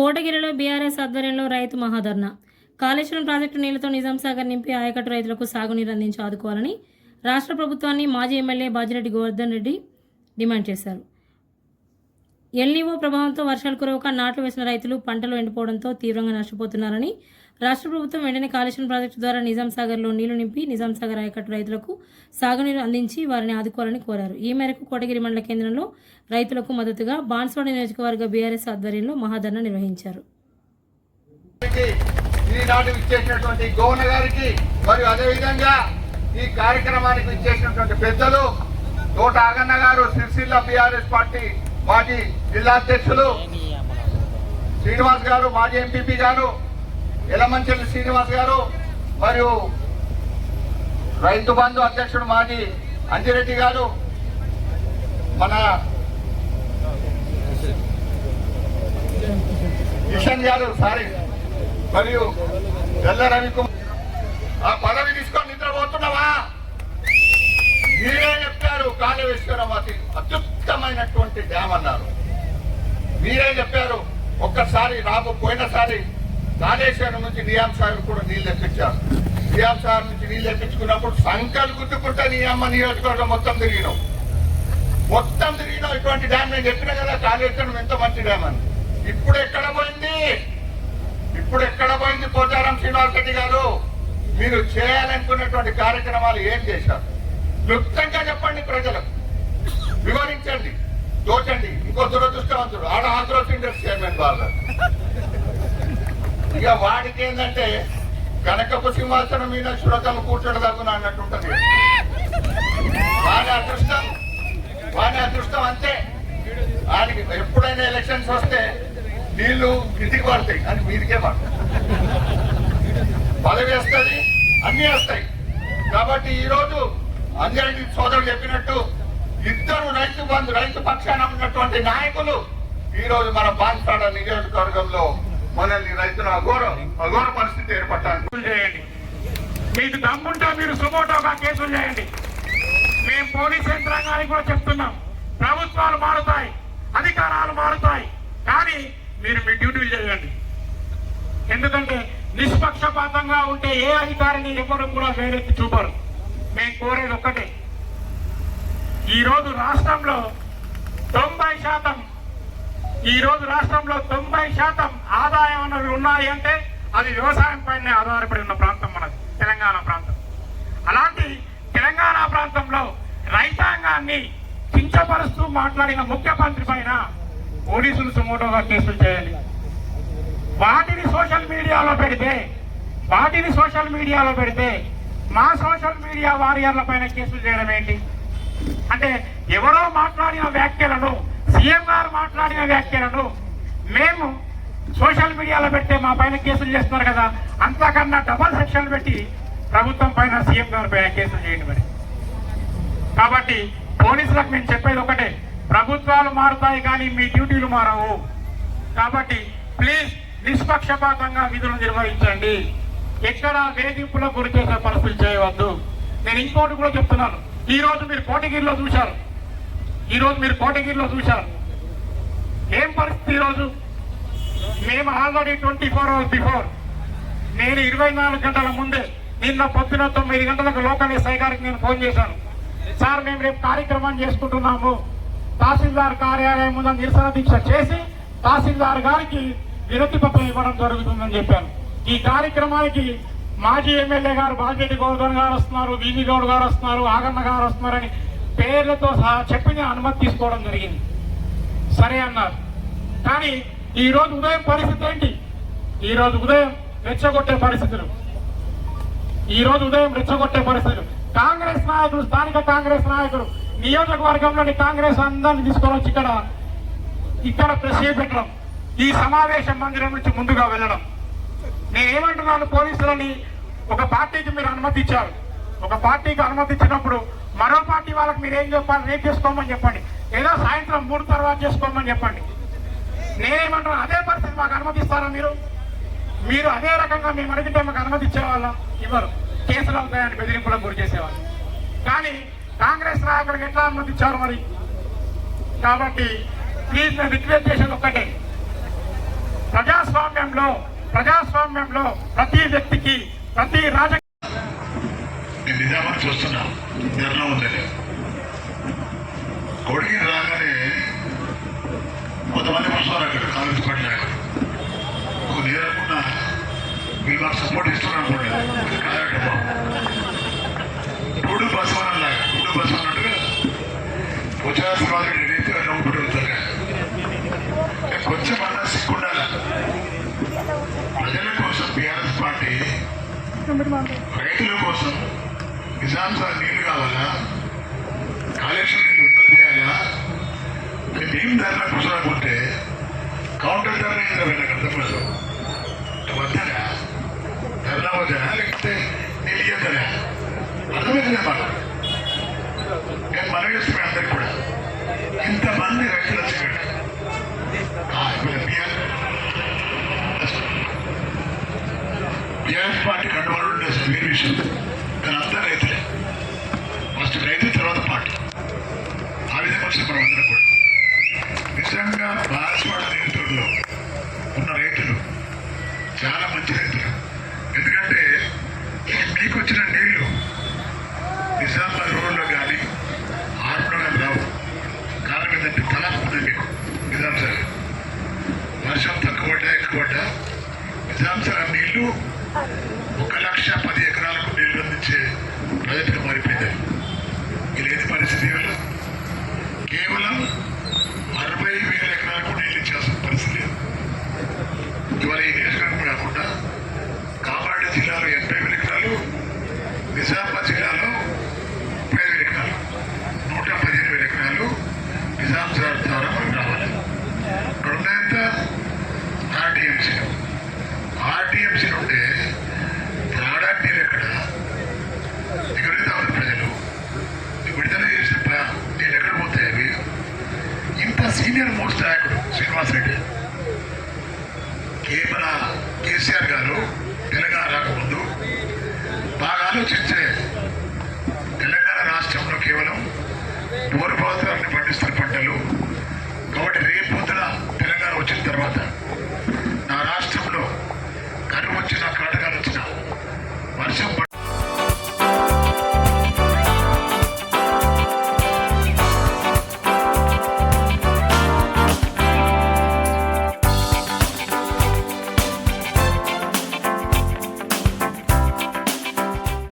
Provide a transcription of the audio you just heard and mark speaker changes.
Speaker 1: కోటగిరిలో BRS ఆధ్వర్యంలో రైతు maha dharna. Kaleshwaram project నీళ్లతో నిజాం సాగర్ నింపి ఆయకట్టు రైతులకు సాగునీరు అందించి ఆదుకోవాలని రాష్ట్ర ప్రభుత్వాన్ని మాజీ ఎమ్మెల్యే బాజిరెడ్డి గోవర్ధన్ రెడ్డి డిమాండ్ చేశారు. ఎల్నివో ప్రభావంతో వర్షాలు కురవక నాట్లు వేసిన రైతులు పంటలు ఎండిపోవడంతో తీవ్రంగా నష్టపోతున్నారని, రాష్ట్ర ప్రభుత్వం వెంటనే కాళేశ్వరం ప్రాజెక్టు ద్వారా నిజాం సాగర్లో నీళ్లు నింపి నిజాం సాగర్ ఆయకట్టు రైతులకు సాగునీరు అందించి వారిని ఆదుకోవాలని కోరారు. ఈ మేరకు కోటగిరి మండల కేంద్రంలో రైతులకు మద్దతుగా బాన్స్వాడ నియోజకవర్గ బీఆర్ఎస్ ఆధ్వర్యంలో మహాధర్నా నిర్వహించారు.
Speaker 2: ఈనాడు ఇచ్చేసినటువంటి గోవన గారికి మరియు అదేవిధంగా ఈ కార్యక్రమానికి ఇచ్చేసినటువంటి పెద్దలు తోట ఆగన్న గారు, సిరిసిల్ల బీఆర్ఎస్ పార్టీ మాజీ జిల్లా అధ్యక్షులు శ్రీనివాస్ గారు, మాజీ ఎంపీపీ గారు ఎలమంచెల్లి శ్రీనివాస్ గారు, మరియు రైతు బంధు అధ్యక్షుడు మాజీ అంజిరెడ్డి గారు, మన కిషన్ గారు, మరియు ఎల్ల రవికుమార్. ఆ పదవి తీసుకొని నిద్రపోతున్నావా? మీరే చెప్పారు కాళేశ్వరం అత్యుత్తమైనటువంటి డ్యామ్ అన్నారు. మీరే చెప్పారు. ఒక్కసారి పోయినసారి కాళేశ్వరం నుంచి నిజాం సాగర్ కూడా నీళ్ళు తెప్పించారు. నిజాం సాగర్ నుంచి నీళ్ళు తెప్పించుకున్నప్పుడు సంకలు గుర్తుకుంటే నీ అమ్మ నియోజకవర్గం మొత్తం తిరిగినావు. ఇటువంటి డ్యామ్ నేను చెప్పిన కదా కాళేశ్వరం ఎంత మంచి డ్యామ్ అని. ఇప్పుడు ఎక్కడ పోయింది పోచారం శ్రీనివాస్ రెడ్డి గారు? మీరు చేయాలనుకున్నటువంటి కార్యక్రమాలు ఏం చేశారు? క్లుప్తంగా చెప్పండి, ప్రజలకు వివరించండి, దోచండి. ఇంకో దురదృష్టవంతుడు ఆడ ఆంధ్రోస్ ఇండస్ట్రీ చైర్మన్ బాగా ఇక వాడికి ఏంటంటే కనకపు సింహాసనం మీద శ్రోతలు కూర్చోడదగున అన్నట్టుంటది. వాడి అదృష్టం అంతే. వాడికి ఎప్పుడైనా ఎలక్షన్స్ వస్తే నీళ్లు ఇంటికి పడతాయి అని మీదికే పడతాయి. పదవి వస్తుంది, అన్నీ వస్తాయి. కాబట్టి ఈరోజు అంజరెడ్డి సోదరుడు చెప్పినట్టు ఇద్దరు రైతు పక్షాన ఉన్నటువంటి నాయకులు ఈరోజు మన బాన్స్వాడ నియోజకవర్గంలో మనల్ని రైతుల అఘోర పరిస్థితి ఏర్పడటానికి
Speaker 3: చేయండి. మీకు దమ్ముంటే మీరు సుమోటోగా కేసులు చేయండి. మేము పోలీస్ యంత్రాంగానికి కూడా చెప్తున్నాం, ప్రభుత్వాలు మారుతాయి, అధికారాలు మారుతాయి, కానీ మీరు మీ డ్యూటీలు చేయండి. ఎందుకంటే నిష్పక్షపాతంగా ఉంటే ఏ అధికారిని ఎవరు కూడా వేరెత్తి చూపరు. మేము కోరేది ఒక్కటే, ఈరోజు రాష్ట్రంలో 90% ఆదాయ వనరులు ఉన్నాయి అంటే అది వ్యవసాయం పైనే ఆధారపడి ఉన్న ప్రాంతం మనది తెలంగాణ ప్రాంతం. అలాంటి తెలంగాణ ప్రాంతంలో రైతాంగాన్ని కించపరుస్తూ మాట్లాడిన ముఖ్యమంత్రి పైన పోలీసులు సుమోటోగా కేసులు చేయాలి. వాటిని సోషల్ మీడియాలో పెడితే మా సోషల్ మీడియా వారియర్ల పైన కేసులు చేయడం ఏంటి? అంటే ఎవరో మాట్లాడిన వ్యాఖ్యలను, సీఎం గారు మాట్లాడిన వ్యాఖ్యలను మేము సోషల్ మీడియాలో పెడితే మా పైన కేసులు చేస్తున్నారు కదా, అంతకన్నా డబల్ సెక్షన్లు పెట్టి ప్రభుత్వం పైన, సీఎం గారి పైన కేసులు చేయండి మరి. కాబట్టి పోలీసులకు మేము చెప్పేది ఒకటే, ప్రభుత్వాలు మారుతాయి కానీ మీ డ్యూటీలు మారవు. కాబట్టి ప్లీజ్ నిష్పక్షపాతంగా విధులు నిర్వహించండి. ఎక్కడ వేధింపులకు గురి చేసే పరిస్థితులు చేయవద్దు. నేను ఇంకోటి కూడా చెప్తున్నాను. ఈరోజు మీరు కోటగిరిలో చూశారు ఏం పరిస్థితి. ఈరోజు మేము ఆల్రెడీ 24 hours బిఫోర్, నేను 24 గంటల ముందే నిన్న పొద్దున 9 గంటలకు లోకల్ ఎస్ఐ గారికి నేను ఫోన్ చేశాను. సార్, మేము రేపు కార్యక్రమం చేసుకుంటున్నాము, తహసీల్దార్ కార్యాలయం ముందు నిరసన దీక్ష చేసి తహసీల్దార్ గారికి వినతి పత్రం ఇవ్వడం జరుగుతుందని చెప్పాను. ఈ కార్యక్రమానికి మాజీ ఎమ్మెల్యే గారు బాజిరెడ్డి గోవర్ధన్ గారు వస్తున్నారు, వీజీ గౌడ్ గారు వస్తున్నారు, ఆగన్న గారు వస్తున్నారని పేర్లతో సహా చెప్పి అనుమతి తీసుకోవడం జరిగింది. సరే అన్నారు. కానీ ఈరోజు ఉదయం పరిస్థితి ఏంటి? ఈరోజు ఉదయం రెచ్చగొట్టే పరిస్థితులు. కాంగ్రెస్ నాయకులు, స్థానిక కాంగ్రెస్ నాయకులు నియోజకవర్గంలోని కాంగ్రెస్ అందరినీ తీసుకొని వచ్చి ఇక్కడ ప్రెస్ పెట్టడం, ఈ సమావేశం మందిరం నుంచి ముందుగా వెళ్ళడం. నేనేమంటున్నాను, పోలీసులని ఒక పార్టీకి మీరు అనుమతి ఇచ్చారు. ఒక పార్టీకి అనుమతి ఇచ్చినప్పుడు మరో పార్టీ వాళ్ళకి మీరు ఏం చెప్పాలి? రేపు చేసుకోమని చెప్పండి, ఏదో సాయంత్రం 3 తర్వాత చేసుకోమని చెప్పండి. నేనేమంటున్నాను, అదే పరిస్థితి మాకు అనుమతి ఇస్తారా? మీరు అదే రకంగా మేము అడిగితే మాకు అనుమతి ఇచ్చేవాళ్ళ? ఇవ్వరు. కేసులు అవుతాయని బెదిరింపులకు గురి చేసేవాళ్ళు. కానీ కాంగ్రెస్ నాయకులకు ఎట్లా అనుమతి ఇచ్చారు మరి? కాబట్టి ప్లీజ్ నేను రిక్వెస్ట్ చేసేది ఒక్కటే, ప్రజాస్వామ్యంలో ప్రతి వ్యక్తికి ప్రతి రాజకీయ
Speaker 2: నేను నిజామని చూస్తున్నా ధర్నా ఉందని కొడికి రాగానే కొంతమంది వస్తున్నారు అక్కడ కాంగ్రెస్ పార్టీ నాయకులు నేను అనుకున్నా వీళ్ళు మాకు సపోర్ట్ ఇస్తున్నారు అనుకున్నాను కాదట బాబు టూడు బసవనలాగా టూడు బసవన్నట్టుగా ఉచారాలు రీతిగా నవ్వుకుంటూ వెళ్తారు కొంచెం అన్నా సిగ్గుండాలా ప్రజల కోసం బీఆర్ఎస్ పార్టీ రైతుల కోసం నిజాం సార్ నీళ్లు కావాలా కాళేశ్వరం నీళ్ళు ఉత్పత్తి చేయాలా మేము ధరణ కూర్చోనుకుంటే కౌంటర్ ధర నాకు అర్థం కాదు వద్దనా ధరణ వద్దనా లేకపోతే నీళ్ళు ఇయ్యద్దనా అర్థమైంది మాకు నేను మనం చేస్తున్నాం అందరికి కూడా ఇంతమంది రైతులు వచ్చాడు బీఆర్ఎస్ పార్టీ కండువాడు ఉండేది వేరే విషయం కానీ అంతా రైతులే ఫస్ట్ రైతు తర్వాత పార్టీ ఆ విధంగా వచ్చిన మనం అందరం కూడా నిజంగా బాస్వాడ నియోజకవర్గంలో ఉన్న రైతులు చాలా మంచి రైతులు ఎందుకంటే మీకు వచ్చిన నీళ్లు నిజామాబాద్ రోడ్లో కానీ ఆర్పులో కానీ రావు కారణం ఏంటంటే తలాపు ఉంది మీకు నిజాం సార్ వర్షం తక్కువ పడ్డా ఎక్కువ పడ్డా నిజాం సార్ నీళ్లు 1,10,000 ఎకరాలకు నీళ్లు అందించే ప్రజలకు మారిపోయింది ఇది లేని పరిస్థితి వల్ల కేవలం 60,000 ఎకరాలకు నీళ్ళు ఇచ్చేసిన పరిస్థితి ఇవాళ ఈ నియోజకవర్గం కాకుండా కామారెడ్డి జిల్లాలో 80,000 ఎకరాలు నిజామాబాద్ జిల్లాలో 35,000 ఎకరాలు 115,000 ఎకరాలు నిజాం సార్ ద్వారా మనకు రావాలి రెండంత ఆర్టీఎంసీ ఉంటే రావడానికి నీళ్ళు ఎక్కడ ఎక్కడికి రావాలి ప్రజలు విడుదల చేసిన నీళ్ళు ఎక్కడ పోతాయి అవి ఇంత సీనియర్ మోస్ట్ నాయకుడు శ్రీనివాసరెడ్డి కేసీఆర్ గారు తెలంగాణ రాకముందు బాగా ఆలోచించే